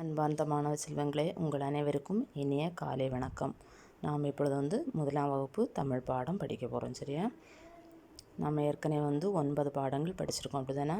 அன்பார்ந்த மாணவ செல்வங்களே, உங்கள் அனைவருக்கும் இனிய காலை வணக்கம். நாம் இப்பொழுது முதலாம் வகுப்பு தமிழ் பாடம் படிக்க போகிறோம். சரியா? நாம் ஏற்கனவே 9 பாடங்கள் படிச்சிருக்கோம். அப்படி தானே?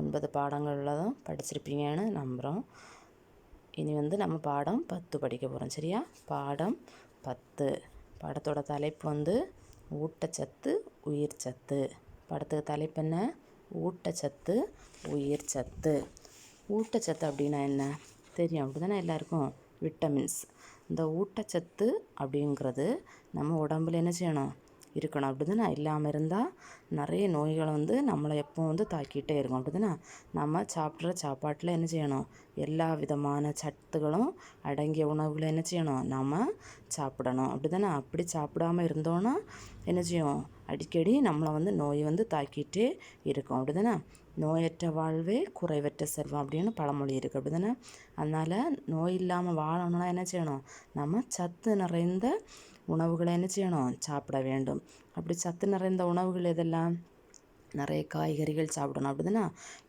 9 பாடங்களில் தான் படிச்சிருப்பீங்கன்னு நம்புகிறோம். இனி நம்ம பாடம் 10 படிக்க போகிறோம். சரியா? பாடம் 10. பாடத்தோட தலைப்பு ஊட்டச்சத்து உயிர் சத்து. பாடத்துக்கு தலைப்பு என்ன? ஊட்டச்சத்து உயிர் சத்து. ஊட்டச்சத்து அப்படின்னா என்ன தெரியும்? அப்படி தானே எல்லாருக்கும்? விட்டமின்ஸ். இந்த ஊட்டச்சத்து அப்படிங்கிறது நம்ம உடம்புல என்ன செய்யணும்? இருக்கணும். அப்படி தானே? இல்லாமல் இருந்தால் நிறைய நோய்களை நம்மளை எப்போ தாக்கிட்டே இருக்கும். அப்படி தானே? நம்ம சாப்பிட்ற சாப்பாட்டில் என்ன செய்யணும்? எல்லா விதமான சத்துகளும் அடங்கிய உணவுகளை என்ன செய்யணும்? நம்ம சாப்பிடணும். அப்படி தானே? அப்படி சாப்பிடாமல் இருந்தோன்னா என்ன செய்யும்? அடிக்கடி நம்மளை நோய் தாக்கிட்டே இருக்கும். அப்படி தானே? நோயற்ற வாழ்வே குறைவற்ற செல்வம் அப்படின்னு பழமொழி இருக்குது. அப்படி தானே? அதனால் நோய் இல்லாமல் வாழணும்னா என்ன செய்யணும்? நம்ம சத்து நிறைந்த உணவுகளை என்ன செய்யணும்? சாப்பிட வேண்டும். அப்படி சத்து நிறைந்த உணவுகள் எதெல்லாம்? நிறைய காய்கறிகள் சாப்பிடணும். அப்படி தானே?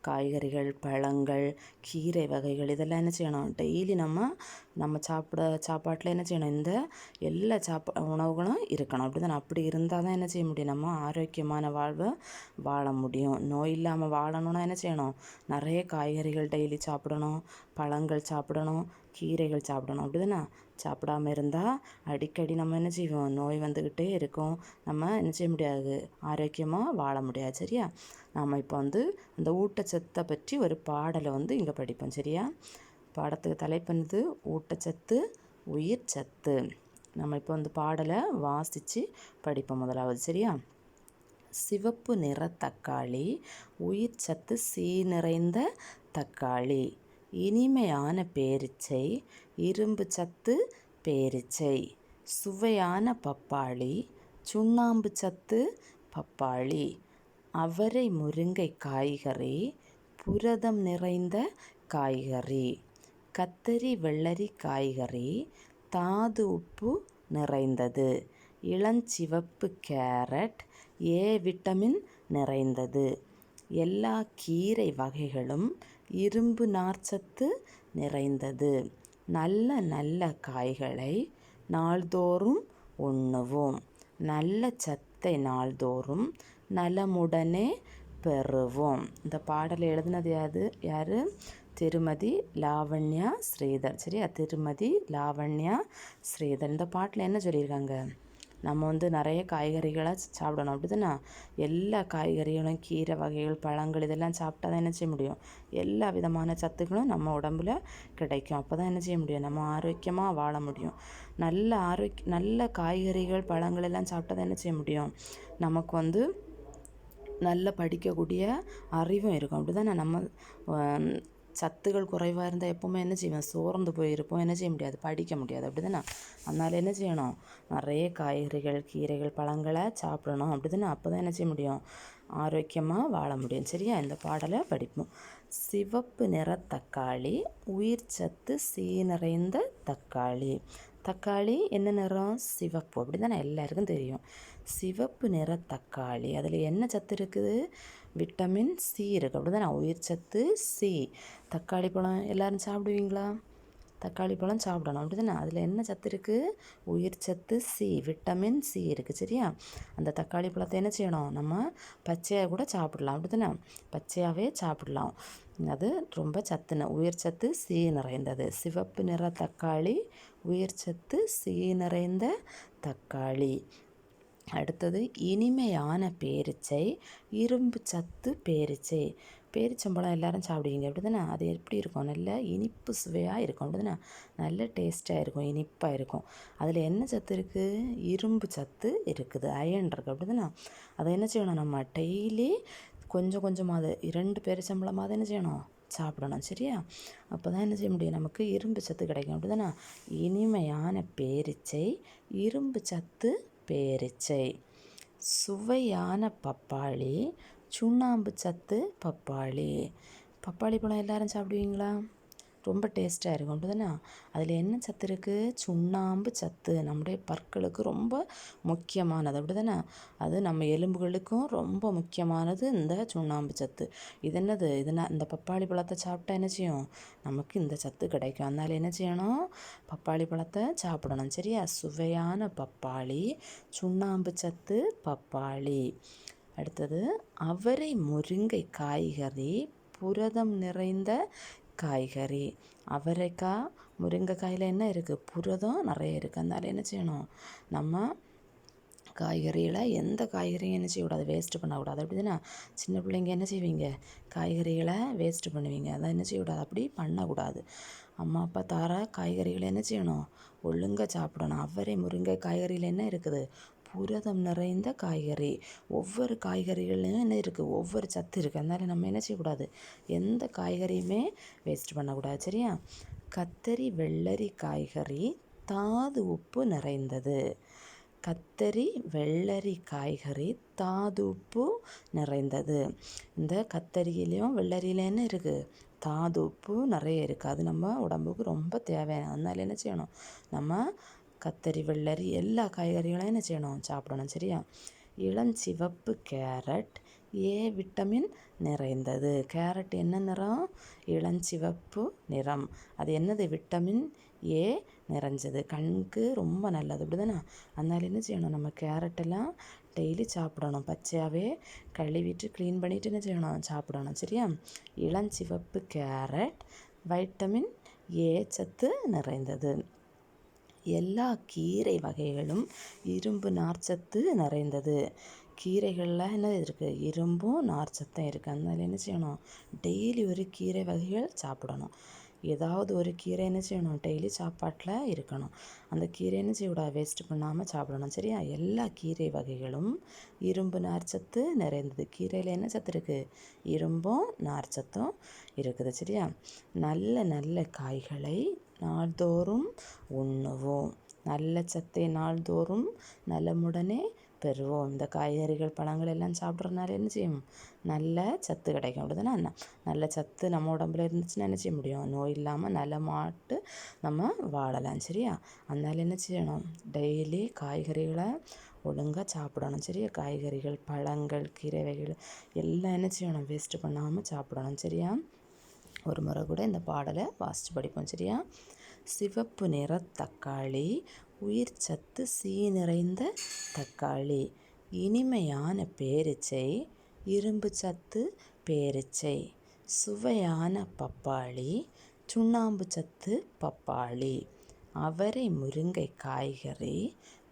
காய்கறிகள், பழங்கள், கீரை வகைகள் இதெல்லாம் என்ன செய்யணும்? டெய்லி நம்ம சாப்பாட்டில் என்ன செய்யணும்? இந்த எல்லா உணவுகளும் இருக்கணும். அப்படி தானே? அப்படி இருந்தால் தான் என்ன செய்ய முடியும்? நம்ம ஆரோக்கியமான வாழ்வை வாழ முடியும். நோய் இல்லாமல் வாழணும்னா என்ன செய்யணும்? நிறைய காய்கறிகள் டெய்லி சாப்பிடணும், பழங்கள் சாப்பிடணும், கீரைகள் சாப்பிடணும். அப்படி தானே? சாப்பிடாமல் இருந்தால் அடிக்கடி நம்ம என்ன செய்வோம்? நோய் வந்துக்கிட்டே இருக்கும். நம்ம என்ன செய்ய முடியாது? ஆரோக்கியமாக வாழ முடியாது. சரியா? நாம் இப்போ அந்த ஊட்டச்சத்தை பற்றி ஒரு பாடலை இங்கே படிப்போம். சரியா? பாடத்துக்கு தலைப்பு ஊட்டச்சத்து உயிர் சத்து. நம்ம இப்போ பாடலை வாசித்து படிப்போம் முதலாவது. சரியா? சிவப்பு நிற தக்காளி, உயிர் சத்து சி நிறைந்த தக்காளி, இனிமையான பேரிச்சை, இரும்பு சத்து பேரிச்சை, சுவையான பப்பாளி, சுண்ணாம்பு சத்து பப்பாளி, அவரை முருங்கை காய்கறி, புரதம் நிறைந்த காய்கறி, கத்தரி வெள்ளரி காய்கறி, தாது உப்பு நிறைந்தது, இளஞ்சிவப்பு கேரட், ஏ விட்டமின் நிறைந்தது, எல்லா கீரை வகைகளும் இரும்பு நார்ச்சத்து நிறைந்தது, நல்ல நல்ல காய்களை நாள்தோறும் உண்ணுவோம், நல்ல சத்தை நாள்தோறும் நலமுடனே பெறுவோம். இந்த பாடலை எழுதினது யார்? திருமதி லாவண்யா ஸ்ரீதர். சரியா? திருமதி லாவண்யா ஸ்ரீதர். இந்த பாட்டில் என்ன சொல்லியிருக்காங்க? நம்ம நிறைய காய்கறிகளை சாப்பிடணும். அப்படி தானே? எல்லா காய்கறிகளும், கீரை வகைகள், பழங்கள் இதெல்லாம் சாப்பிட்டா தான் என்ன செய்ய முடியும்? எல்லா விதமான சத்துக்களும் நம்ம உடம்புல கிடைக்கும். அப்போ தான் என்ன செய்ய முடியும்? நம்ம ஆரோக்கியமாக வாழ முடியும். நல்ல காய்கறிகள், பழங்கள் எல்லாம் சாப்பிட்டா தான் என்ன செய்ய முடியும்? நமக்கு நல்ல படிக்கக்கூடிய அறிவும் இருக்கும். அப்படி தானே? நம்ம சத்துகள் குறைவாக இருந்தால் எப்போவுமே என்ன செய்வோம்? சோர்ந்து போயிருப்போம். என்ன செய்ய முடியாது? படிக்க முடியாது. அப்படி தானே? அதனால் என்ன செய்யணும்? நிறைய காய்கறிகள், கீரைகள், பழங்களை சாப்பிடணும். அப்படி தானே? அப்போ தான் என்ன செய்ய முடியும்? ஆரோக்கியமாக வாழ முடியும். சரியா? இந்த பாடலை படிப்போம். சிவப்பு நிற தக்காளி, உயிர் சத்து சி நிறைந்த தக்காளி. தக்காளி என்ன நிறம்? சிவப்பு. அப்படி தானே? எல்லாருக்கும் தெரியும். சிவப்பு நிற தக்காளி, அதில் என்ன சத்து இருக்குது? விட்டமின் சி இருக்குது. அப்படி தானே? உயிர் சத்து சி. தக்காளி பழம் எல்லோரும் சாப்பிடுவீங்களா? தக்காளி பழம் சாப்பிடணும். அப்படி தானே? அதில் என்ன சத்து இருக்குது? உயிர் சத்து சி, விட்டமின் சி இருக்குது. சரியா? அந்த தக்காளி பழத்தை என்ன செய்யணும்? நம்ம பச்சையாக கூட சாப்பிடலாம். அப்படி தானே? பச்சையாகவே சாப்பிடலாம். அது ரொம்ப சத்துன உயிர் சத்து சி நிறைந்தது. சிவப்பு நிற தக்காளி, உயிர் சத்து சி நிறைந்த தக்காளி. அடுத்தது இனிமையான பேரிச்சை, இரும்பு சத்து பேரிச்சை. பேரிச்சம்பழம் எல்லோரும் சாப்பிடுவீங்க. அப்படி தானே? அது எப்படி இருக்கும்? நல்ல இனிப்பு சுவையாக இருக்கும். அப்படி தானே? நல்ல டேஸ்ட்டாக இருக்கும், இனிப்பாக இருக்கும். அதில் என்ன சத்து இருக்குது? இரும்பு சத்து இருக்குது, அயன் இருக்குது. அப்படி தானே? அதை என்ன செய்யணும்? நம்ம டெய்லி கொஞ்சம் கொஞ்சமாக 2 பேரிச்சம்பழமாக என்ன செய்யணும்? சாப்பிடணும். சரியா? அப்போ தான் என்ன செய்ய முடியும்? நமக்கு இரும்பு சத்து கிடைக்கும். அப்படி தானே? இனிமையான பேரிச்சை, இரும்பு சத்து பேரிச்சை, சுவையான பப்பாளி, சுண்ணாம்பு சத்து பப்பாளி. பப்பாளி பழம் எல்லோரும் சாப்பிடுவீங்களா? ரொம்ப டேஸ்ட்டாக இருக்கும் அப்படி தானே. அதில் என்ன சத்து இருக்குது? சுண்ணாம்பு சத்து நம்முடைய பற்களுக்கு ரொம்ப முக்கியமானது அப்படி தானே. அது நம்ம எலும்புகளுக்கும் ரொம்ப முக்கியமானது இந்த சுண்ணாம்பு சத்து. இது என்னது? இந்த பப்பாளி பழத்தை சாப்பிட்டா என்ன செய்யும்? நமக்கு இந்த சத்து கிடைக்கும். அதனால் என்ன செய்யணும்? பப்பாளி பழத்தை சாப்பிடணும் சரியா. சுவையான பப்பாளி, சுண்ணாம்பு சத்து பப்பாளி. அடுத்தது அவரை முருங்கை காய்கறி, புரதம் நிறைந்த காய்கறி. அவரைக்காய் முருங்கைக்காயில் என்ன இருக்குது? புரதம் நிறைய இருக்குது. அதனால் என்ன செய்யணும்? நம்ம காய்கறிகளை எந்த காய்கறியும் என்ன செய்யக்கூடாது? வேஸ்ட்டு பண்ணக்கூடாது அப்படி தானே. சின்ன பிள்ளைங்க என்ன செய்வீங்க? காய்கறிகளை வேஸ்ட்டு பண்ணுவீங்க. அதை என்ன செய்யக்கூடாது? அப்படி பண்ணக்கூடாது. அம்மா அப்பா தார காய்கறிகளை என்ன செய்யணும்? ஒழுங்காக சாப்பிடணும். அவரை முருங்கை காய்கறியில் என்ன இருக்குது? புரதம் நிறைந்த காய்கறி. ஒவ்வொரு காய்கறிகள்லையும் என்ன இருக்குது? ஒவ்வொரு சத்து இருக்குது. அதனால் நம்ம என்ன செய்யக்கூடாது? எந்த காய்கறியுமே வேஸ்ட் பண்ணக்கூடாது சரியா. கத்தரி வெள்ளரி காய்கறி தாது உப்பு நிறைந்தது. கத்தரி வெள்ளரி காய்கறி தாது உப்பு நிறைந்தது. இந்த கத்தரியிலையும் வெள்ளரியில என்ன இருக்குது? தாது உப்பு நிறைய இருக்குது. அது நம்ம உடம்புக்கு ரொம்ப தேவையான. அதனால என்ன செய்யணும்? நம்ம கத்தரி வெள்ளரி எல்லா காய்கறிகளையும் என்ன செய்யணும்? சாப்பிடணும் சரியா. இளஞ்சிவப்பு கேரட் ஏ விட்டமின் நிறைந்தது. கேரட் என்ன நிறம்? இளஞ்சிவப்பு நிறம். அது என்னது? விட்டமின் ஏ நிறைஞ்சது. கண்ணுக்கு ரொம்ப நல்லது அப்படி தானே. அதனால என்ன செய்யணும்? நம்ம கேரட்டெல்லாம் டெய்லி சாப்பிடணும். பச்சையாகவே கழுவிட்டு க்ளீன் பண்ணிவிட்டு என்ன செய்யணும்? சாப்பிடணும் சரியா. இளஞ்சிவப்பு கேரட் வைட்டமின் ஏ சத்து நிறைந்தது. எல்லா கீரை வகைகளும் இரும்பு நார்ச்சத்து நிறைந்தது. கீரைகளில் என்ன இருக்குது? இரும்பும் நார்ச்சத்தும் இருக்குது. அதனால என்ன செய்யணும்? டெய்லி ஒரு கீரை வகைகள் சாப்பிடணும். ஏதாவது ஒரு கீரை என்ன செய்யணும்? டெய்லி சாப்பாட்டில் இருக்கணும். அந்த கீரை என்ன செய்யக்கூடாது? வேஸ்ட்டு பண்ணாமல் சாப்பிடணும் சரியா. எல்லா கீரை வகைகளும் இரும்பு நார்ச்சத்து நிறைந்தது. கீரையில் என்ன சத்து இருக்குது? இரும்பும் நார்ச்சத்தும் இருக்குது சரியா. நல்ல நல்ல காய்களை நாள்தோறும் உண்ணுவோம். நல்ல சத்தை நாள்தோறும் நலமுடனே பெறுவோம். இந்த காய்கறிகள் பழங்கள் எல்லாம் சாப்பிட்றதுனால என்ன செய்யும்? நல்ல சத்து கிடைக்கும் அப்படி தானே. நல்ல சத்து நம்ம உடம்புல இருந்துச்சுன்னா என்ன செய்ய முடியும்? நோய் இல்லாமல் நலமாட்டு நம்ம வாழலாம் சரியா. அதனால என்ன செய்யணும்? டெய்லி காய்கறிகளை ஒழுங்காக சாப்பிடணும் சரியா. காய்கறிகள் பழங்கள் கீரை வகைகள் எல்லாம் என்ன செய்யணும்? வேஸ்ட்டு பண்ணாமல் சாப்பிடணும் சரியா. ஒரு முறை கூட இந்த பாடலை வாசித்து படிப்போம் சரியா. சிவப்பு நிற தக்காளி, உயிர் சத்து சீ நிறைந்த தக்காளி, இனிமையான பேரிச்சை, இரும்பு சத்து பேரிச்சை, சுவையான பப்பாளி, சுண்ணாம்பு சத்து பப்பாளி, அவரை முருங்கை காய்கறி,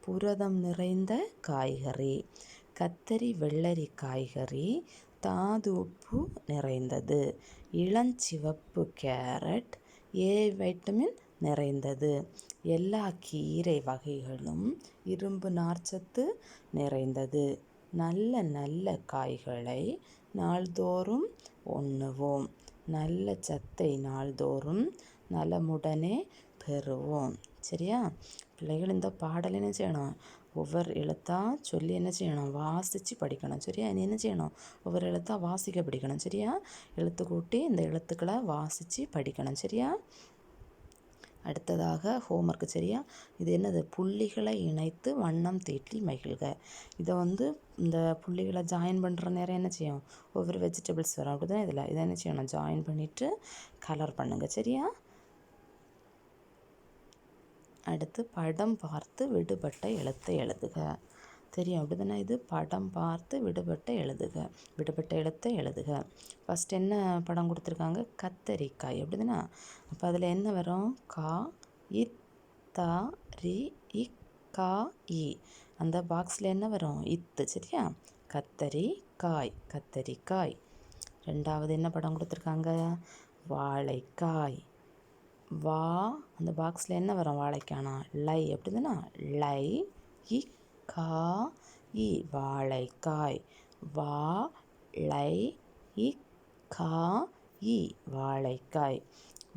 புரதம் நிறைந்த காய்கறி, கத்தரி வெள்ளரி காய்கறி தாது உப்பு நிறைந்தது, இளஞ்சிவப்பு கேரட் ஏ வைட்டமின் நிறைந்தது. எல்லா கீரை வகைகளும் இரும்பு நார்ச்சத்து நிறைந்தது. நல்ல நல்ல காய்களை நாள்தோறும் உண்ணுவோம். நல்ல சத்தை நாள்தோறும் நலமுடனே பெறுவோம் சரியா. பிள்ளைகள் இந்த பாடல் என்ன செய்யணும்? ஒவ்வொரு எழுத்தாக சொல்லி என்ன செய்யணும்? வாசித்து படிக்கணும் சரியா. நீ என்ன செய்யணும்? ஒவ்வொரு எழுத்தாக வாசிக்க படிக்கணும் சரியா. எழுத்து கூட்டி இந்த எழுத்துக்களை வாசித்து படிக்கணும் சரியா. அடுத்ததாக ஹோம்ஒர்க்கு சரியா. இது என்னது? புள்ளிகளை இணைத்து வண்ணம் தீட்டி மகிழ்க. இதை இந்த புள்ளிகளை ஜாயின் பண்ணுற நேரம் என்ன செய்யும்? ஒவ்வொரு வெஜிடபிள்ஸ் வரும் அப்படி தான். இதை என்ன செய்யணும்? ஜாயின் பண்ணிவிட்டு கலர் பண்ணுங்கள் சரியா. அடுத்து படம் பார்த்து விடுபட்ட எழுத்தை எழுதுக. தெரியும் அப்படி தானே. இது படம் பார்த்து விடுபட்ட எழுத்தை எழுதுக. ஃபஸ்ட் என்ன படம் கொடுத்துருக்காங்க? கத்தரிக்காய் அப்படி தானே. அப்போ அதில் என்ன வரும்? கா இத் தா ரி இக் கா இ. அந்த பாக்ஸில் என்ன வரும்? இத்து சரியா. கத்தரிக்காய். ரெண்டாவது என்ன படம் கொடுத்துருக்காங்க? வாழைக்காய். வா அந்த பாக்ஸில் என்ன வரும்? வாழைக்கானா? லை அப்படி தானே. லை இ கா இ வாழைக்காய். வா லை இ கா இ வாழைக்காய்.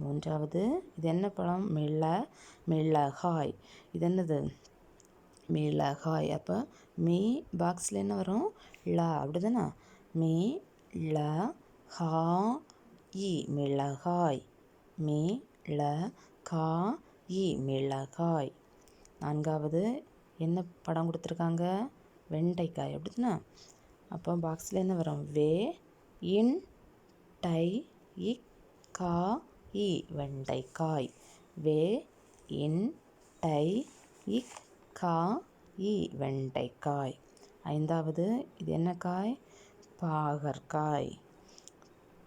மூன்றாவது இது என்ன பழம்? மிளகாய். இது என்னது? மிளகாய். அப்போ மீ பாக்ஸில் என்ன வரும்? ல அப்படி தானே. மீ ல ஹா இ மிளகாய். மிளகாய் மிளகாய். நான்காவது என்ன படம் கொடுத்துருக்காங்க? வெண்டைக்காய் அப்படிதானே? அப்போ பாக்ஸில் என்ன வரும்? இன் டை காய் வெண்டைக்காய். இன் டை காய் வெண்டைக்காய். ஐந்தாவது இது என்ன காய்? பாகற்காய்.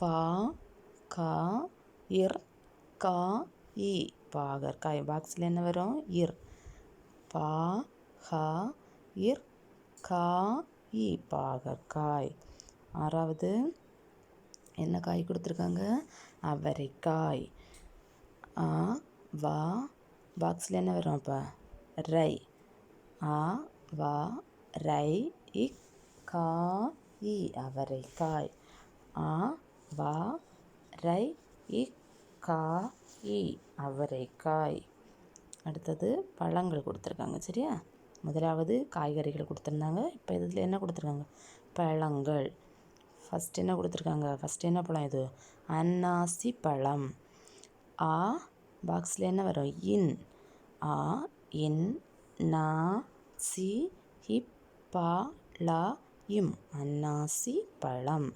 பாகற்காய் பாகற்காய். பாக்ஸில் என்ன வரும்? பாகற்காய் பாகற்காய். ஆறாவது என்ன காய் கொடுத்துருக்காங்க? அவரைக்காய். பாக்ஸில் என்ன வரும்? அப்போ ரை. காய் அவரைக்காய். காய் அவரைக்காய். அடுத்தது பழங்கள் கொடுத்துருக்காங்க. சரியா? முதலாவது காய்கறிகள் கொடுத்துருந்தாங்க. இப்போ இதில் என்ன கொடுத்துருக்காங்க? பழங்கள். ஃபஸ்ட் என்ன கொடுத்துருக்காங்க? ஃபஸ்ட் என்ன பழம் இது? அன்னாசி பழம். பாக்ஸில் என்ன வரும்? இன் நா சி பழம் அன்னாசி பழம்.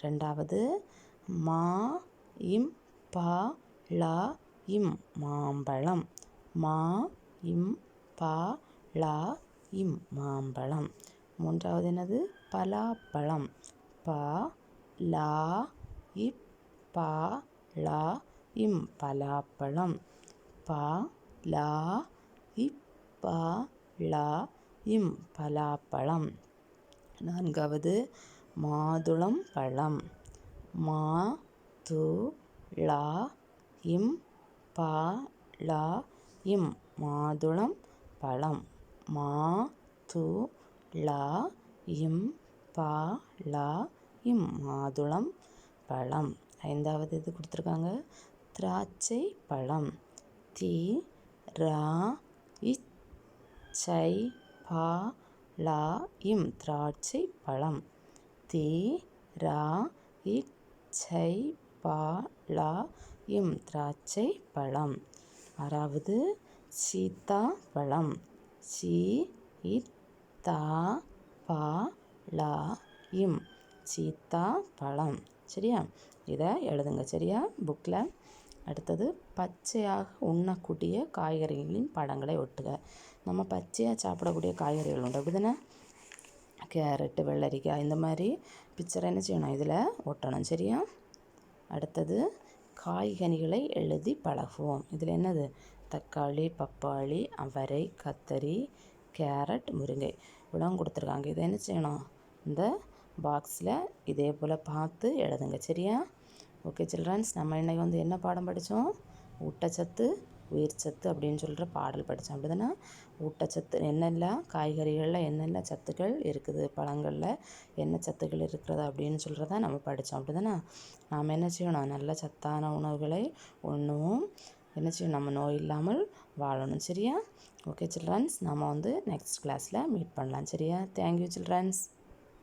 ரெண்டாவது மாம்பழம். மாம்பழம். மூன்றாவது என்னது? பலாப்பழம். பலாப்பழம். பலாப்பழம். நான்காவது மாதுளம் பழம். மாதுளம் பழம். மாதுளம் பழம். ஐந்தாவது இது கொடுத்துருக்காங்க திராட்சை பழம். திராட்சை திராட்சை பழம். திராட்சை திராட்சை பழம். ஆறாவது சீத்தா பழம். சீத்தா பழம். சரியா? இதை எழுதுங்க. சரியா? புக்கில். அடுத்தது பச்சையாக உண்ணக்கூடிய காய்கறிகளின் படங்களை ஒட்டுக. நம்ம பச்சையாக சாப்பிடக்கூடிய காய்கறிகள் உண்டு அப்படிதானே? கேரட்டு, வெள்ளரிக்காய் இந்த மாதிரி பிக்சரை என்ன செய்யணும்? இதில் ஒட்டணும். சரியா? அடுத்தது காய்கனிகளை எழுதி பழகுவோம். இதில் என்னது? தக்காளி, பப்பாளி, அவரை, கத்தரி, கேரட், முருங்கை இவ்வளோ கொடுத்துருக்காங்க. இதை என்ன செய்யணும்? இந்த பாக்ஸில் இதே போல் பார்த்து எழுதுங்க. சரியா? ஓகே சில்ட்ரன்ஸ், நம்ம இன்றைக்கி என்ன பாடம் படித்தோம்? ஊட்டச்சத்து உயிர் சத்து அப்படின்னு சொல்கிற பாடல் படித்தோம் அப்படிதானே? ஊட்டச்சத்து என்னெல்லாம் காய்கறிகளில் என்னெல்லாம் சத்துக்கள் இருக்குது, பழங்களில் என்ன சத்துக்கள் இருக்கிறது அப்படின்னு சொல்கிறத நம்ம படித்தோம் அப்படிதானே? நாம் என்ன செய்யணும்? நல்ல சத்தான உணவுகளை உண்ணுவோம். என்ன செய்யணும்? நம்ம நோய் இல்லாமல் வாழணும். சரியா? ஓகே சில்ட்ரன்ஸ், நம்ம நெக்ஸ்ட் கிளாஸில் மீட் பண்ணலாம். சரியா? Thank you children's.